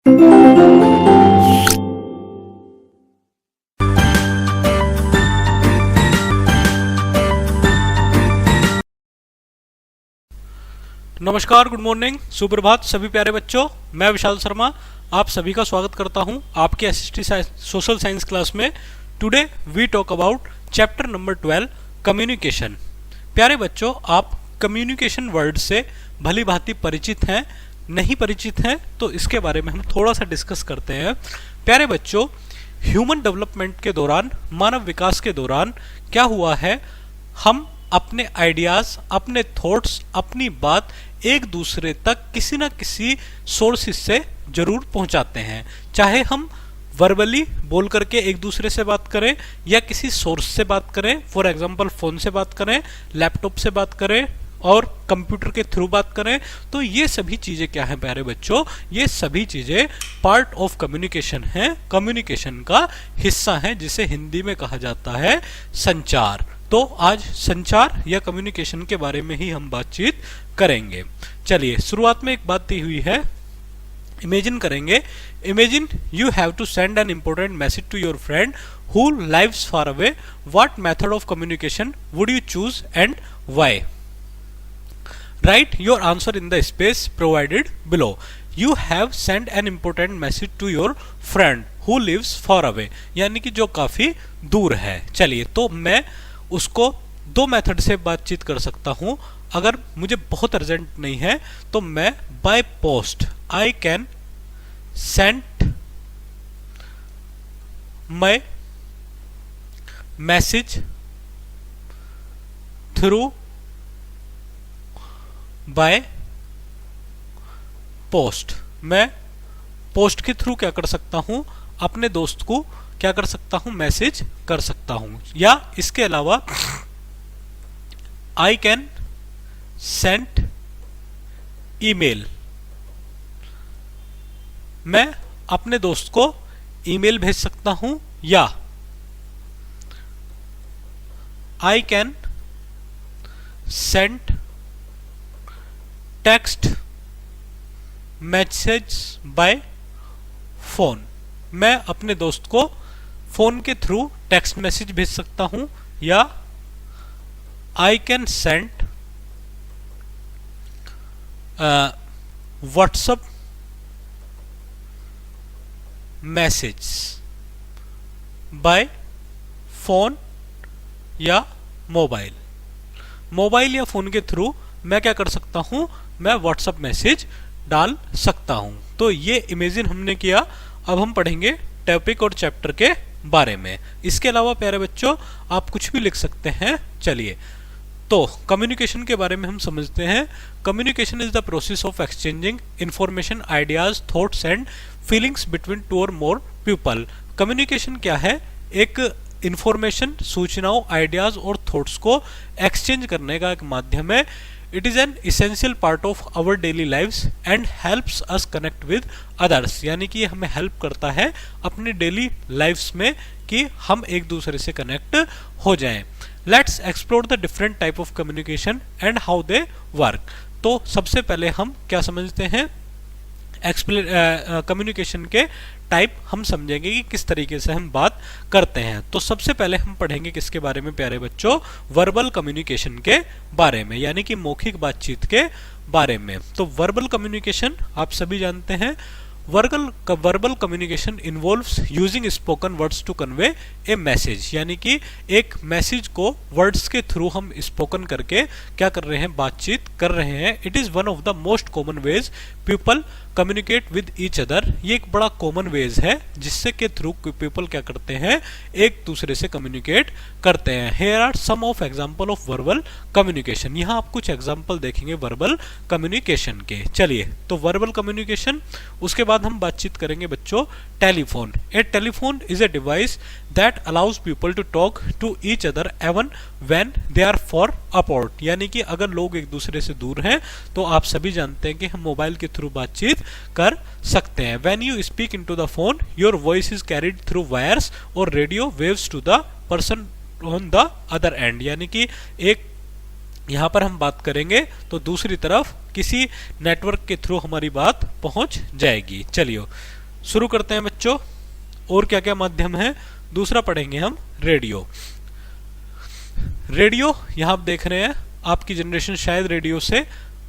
नमस्कार, good morning, सुप्रभात सभी प्यारे बच्चों। मैं विशाल शर्मा आप सभी का स्वागत करता हूं आपके एसएसटी सोशल साइंस क्लास में। Today we talk about chapter number 12 communication. प्यारे बच्चों, आप कम्युनिकेशन वर्ड से भली भांति परिचित हैं, नहीं परिचित हैं तो इसके बारे में हम थोड़ा सा डिस्कस करते हैं। प्यारे बच्चों, ह्यूमन डेवलपमेंट के दौरान, मानव विकास के दौरान क्या हुआ है, हम अपने आइडियाज, अपने थॉट्स, अपनी बात एक दूसरे तक किसी न किसी सोर्सेस से जरूर पहुंचाते हैं। चाहे हम वर्बली बोल करके एक दूसरे से बात करें या किसी सोर्स से बात करें, फॉर एग्जांपल फोन से बात करें, लैपटॉप से बात करें और कंप्यूटर के थ्रू बात करें, तो ये सभी चीजें क्या हैं प्यारे बच्चों, ये सभी चीजें पार्ट ऑफ कम्युनिकेशन हैं, कम्युनिकेशन का हिस्सा हैं, जिसे हिंदी में कहा जाता है संचार। तो आज संचार या कम्युनिकेशन के बारे में ही हम बातचीत करेंगे। चलिए, शुरुआत में एक बात दी हुई है, इमेजिन करेंगे। Imagine you have to send an important message to your friend who lives far away. What method of communication would you choose and why? Write your answer in the space provided below. You have sent an important message to your friend who lives far away, यानी कि जो काफी दूर है। चलिए, तो मैं उसको दो मेथड से बातचीत कर सकता हूं। अगर मुझे बहुत अर्जेंट नहीं है तो मैं by post I can send my message through by post. मैं पोस्ट के थ्रू क्या कर सकता हूं, अपने दोस्त को क्या कर सकता हूं, मैसेज कर सकता हूं। या इसके अलावा आई कैन सेंड ईमेल। मैं अपने दोस्त को ईमेल भेज सकता हूं। या I can send text message bye phone. मैं अपने दोस्त को फोन के थ्रू टेक्स्ट मैसेज भेज सकता हूं। या I can send WhatsApp message bye phone या मोबाइल। मोबाइल या फोन के थ्रू मैं क्या कर सकता हूं, मैं व्हाट्सएप मैसेज डाल सकता हूं। तो ये इमेजिन हमने किया। अब हम पढ़ेंगे टॉपिक और चैप्टर के बारे में। इसके अलावा प्यारे बच्चों, आप कुछ भी लिख सकते हैं। चलिए, तो कम्युनिकेशन के बारे में हम समझते हैं। Communication is the process of exchanging information, ideas, thoughts and feelings between two और मोर पीपल। कम्युनिकेशन क्या है? एक इंफॉर्मेशन, सूचनाओं, आइडियाज और थॉट्स को एक्सचेंज करने का एक माध्यम है। It is an essential part of our daily lives and helps us connect with others, यानी कि हमें हेल्प करता है अपनी डेली लाइफ्स में कि हम एक दूसरे से कनेक्ट हो जाएं। Let's explore the different type of communication and how they work. तो सबसे पहले हम क्या समझते हैं, कम्युनिकेशन के टाइप हम समझेंगे कि किस तरीके से हम बात करते हैं। तो सबसे पहले हम पढ़ेंगे किसके बारे में प्यारे बच्चों, वर्बल कम्युनिकेशन के बारे में, यानी कि मौखिक बातचीत के बारे में। तो वर्बल कम्युनिकेशन आप सभी जानते हैं। Verbal communication involves using spoken words to convey a message, यानी कि एक मैसेज को वर्ड्स के थ्रू हम स्पोकन करके क्या कर रहे हैं, बातचीत कर रहे हैं। It is one of the most common veg people communicate with each other. ये एक बड़ा कॉमन वेज है जिससे के थ्रू पीपल क्या करते हैं, एक दूसरे से कम्युनिकेट करते हैं। Here are some of example of verbal communication. यहाँ आप कुछ एग्जांपल देखेंगे वर्बल कम्युनिकेशन के। चलिए, तो वर्बल कम्युनिकेशन, उसके बाद हम बातचीत करेंगे बच्चों telephone. A telephone is a device that allows people to talk to each other even when they are far apart, यानी कि अगर लोग एक दूसरे से दूर हैं तो आप सभी जानते हैं कि हम मोबाइल के थ्रू बातचीत कर सकते हैं। When you speak into the phone, your voice is carried through wires or radio waves to the person on the other end, यानी कि एक यहाँ पर हम बात करेंगे तो दूसरी तरफ किसी नेटवर्क के थ्रू हमारी बात पहुंच जाएगी। चलिए शुरू करते हैं बच्चों। और क्या क्या माध्यम है? दूसरा पढ़ेंगे हम रेडियो। रेडियो यहाँ आप देख रहे हैं, आपकी जनरेशन शायद रेडियो से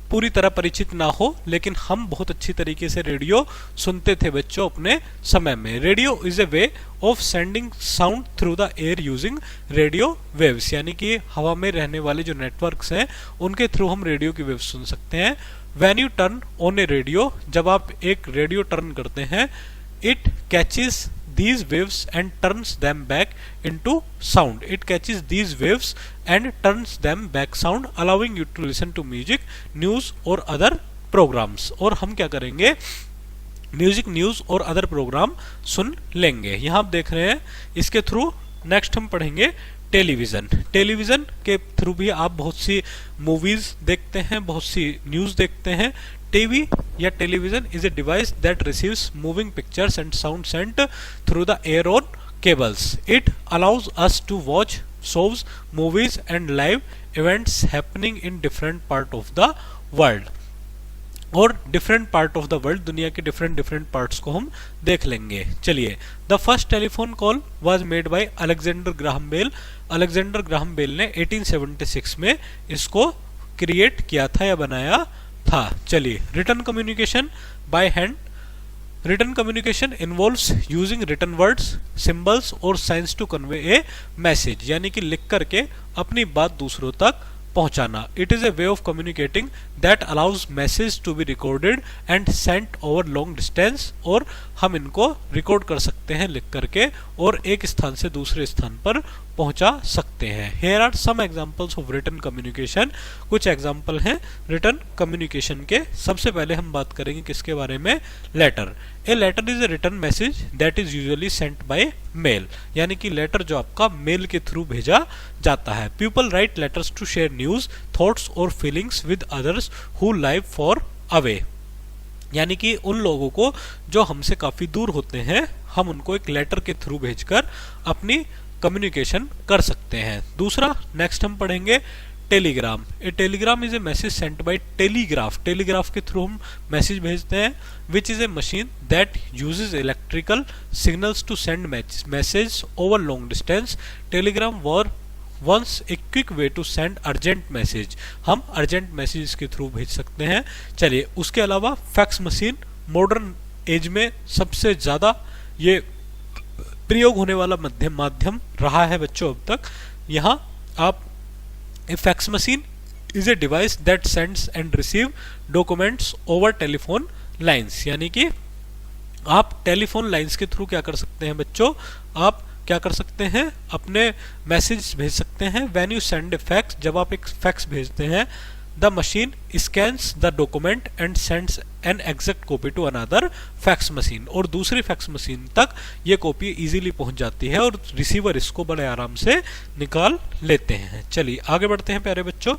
पूरी तरह परिचित ना हो, लेकिन हम बहुत अच्छी तरीके से रेडियो सुनते थे बच्चों अपने समय में। Radio is a way of sending sound through the air using radio waves, यानी कि हवा में रहने वाले जो नेटवर्क्स हैं उनके थ्रू हम रेडियो की वेव्स सुन सकते हैं। When U turn on A radio, जब आप एक रेडियो टर्न करते हैं, it catches these waves and turns them back into sound. It catches these waves and turns them back sound, allowing you to listen to music, news और other programs. और हम क्या करेंगे? म्यूजिक, न्यूज और other programme सुन लेंगे। यहाँ आप देख रहे हैं इसके थ्रू। नेक्स्ट हम पढ़ेंगे टेलीविजन। टेलीविजन के थ्रू भी आप बहुत सी मूवीज देखते हैं, बहुत सी न्यूज देखते हैं। टीवी या television is a device that receives moving pictures and sound sent through the air on cables. It allows us to watch shows, movies and live events happening in different part of the world. और different part of the world, दुनिया के different parts को हम देख लेंगे. चलिए, the first telephone call was made by Alexander Graham Bell. Alexander Graham Bell ने 1876 में इसको क्रिएट किया था या बनाया था. चलिए, written communication by hand. Written communication involves using written words, symbols और signs to convey a message, यानी कि लिख करके अपनी बात दूसरों तक पहुंचाना. It is a way of communicating that allows message to be recorded and sent over long distance. और हम इनको रिकॉर्ड कर सकते हैं लिख करके और एक स्थान से दूसरे स्थान पर पहुंचा सकते हैं. Here are some examples of written communication. कुछ एग्जांपल हैं रिटन कम्युनिकेशन के. सबसे पहले हम बात करेंगे किसके बारे में? Letter. A letter is a written message that is usually sent by mail, यानी कि लेटर जो आपका मेल के थ्रू भेजा जाता है. People write letters to share news, thoughts और feelings with others who live far away, यानी कि उन लोगों को जो हमसे काफी दूर होते हैं, हम उनको एक लेटर के थ्रू भेजकर अपनी कम्युनिकेशन कर सकते हैं. दूसरा नेक्स्ट हम पढ़ेंगे telegram. A telegram is a message sent by telegraph. Telegraph के थ्रू हम मैसेज भेजते हैं. Which is a machine that uses electrical signals to send message over long distance. Telegram were once a quick way to send urgent message. हम urgent message के through भेज सकते हैं. चलिए, उसके अलावा फैक्स मशीन मॉडर्न एज में सबसे ज्यादा ये प्रयोग होने वाला माध्यम रहा है बच्चों अब तक. यहाँ आप a fax machine is a device that sends and receive documents over telephone lines, यानी कि आप टेलीफोन लाइंस के थ्रू क्या कर सकते हैं बच्चों? आप क्या कर सकते हैं? अपने मैसेज भेज सकते हैं. When you send a fax, जब आप एक फैक्स भेजते हैं, the machine scans the document and sends an exact copy to another fax machine. और दूसरी फैक्स मशीन तक ये कॉपी इजीली पहुंच जाती है और रिसीवर इसको बड़े आराम से निकाल लेते हैं. चलिए आगे बढ़ते हैं प्यारे बच्चों.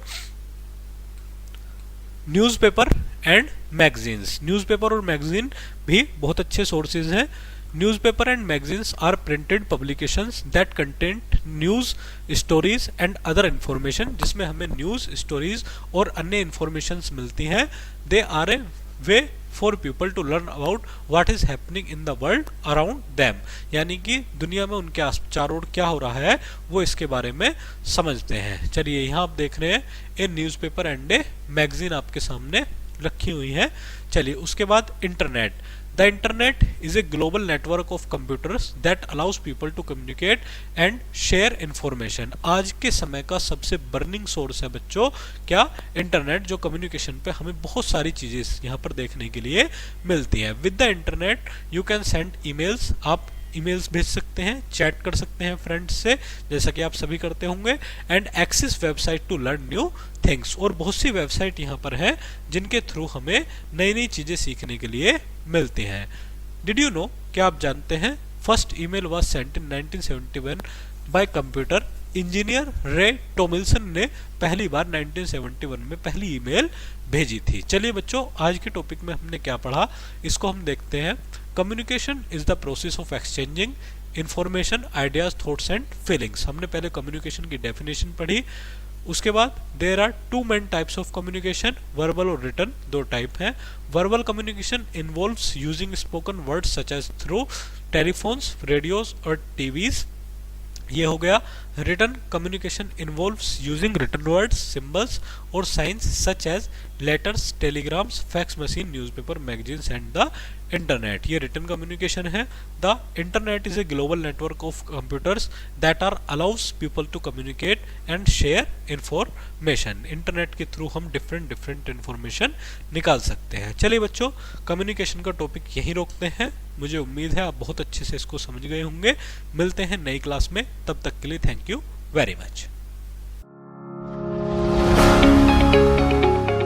Newspaper and magazines. न्यूज़पेपर और मैगजीन भी बहुत अच्छे सोर्सेज हैं. Newspaper and magazines are printed publications that contain news, stories and other information, जिसमें हमें न्यूज, स्टोरीज और अन्य इंफॉर्मेशंस मिलती हैं. They are a way for people to learn about what is happening in the world around them, यानी कि दुनिया में उनके चारों ओर क्या हो रहा है वो इसके बारे में समझते हैं. चलिए, यहाँ आप देख रहे हैं ए न्यूज़पेपर एंड ए मैगजीन आपके सामने रखी हुई है. चलिए, उसके बाद internet. The internet is a global network of computers that allows people to communicate and share information. आज के समय का सबसे बर्निंग सोर्स है बच्चों क्या? इंटरनेट, जो कम्युनिकेशन पे हमें बहुत सारी चीजें यहाँ पर देखने के लिए मिलती हैं. With the internet you can send emails. आप ईमेल्स भेज सकते हैं, चैट कर सकते हैं फ्रेंड्स से, जैसा कि आप सभी करते होंगे. And access website to learn new things. और बहुत सी वेबसाइट यहाँ पर है जिनके थ्रू हमें नई नई चीजें सीखने के लिए मिलती हैं. डिड यू नो, क्या आप जानते हैं? First email was sent in 1971 bye computer engineer रे टॉमिल्सन ने पहली बार 1971 में पहली ईमेल भेजी थी. चलिए बच्चों, आज के टॉपिक में हमने क्या पढ़ा इसको हम देखते हैं. Communication is the process of exchanging information, ideas, thoughts and feelings. हमने पहले कम्युनिकेशन की डेफिनेशन पढ़ी. उसके बाद there are two main types of communication, verbal और रिटन, दो टाइप हैं। Verbal communication involves using spoken words such as through telephones, radios और टीवीज, ये हो गया। Written communication involves using written words, symbols और signs such as letters, telegrams, fax machine, newspaper, magazines and the internet, ये written communication है। The internet is a global network of computers that are allows people to communicate and share information, internet के through हम different information निकाल सकते हैं। चलिए बच्चों, communication का टॉपिक यहीं रोकते हैं। मुझे उम्मीद है आप बहुत अच्छे से इसको समझ गए होंगे। मिलते हैं नई क्लास में, तब तक के लिए थैंक यू वेरी मच।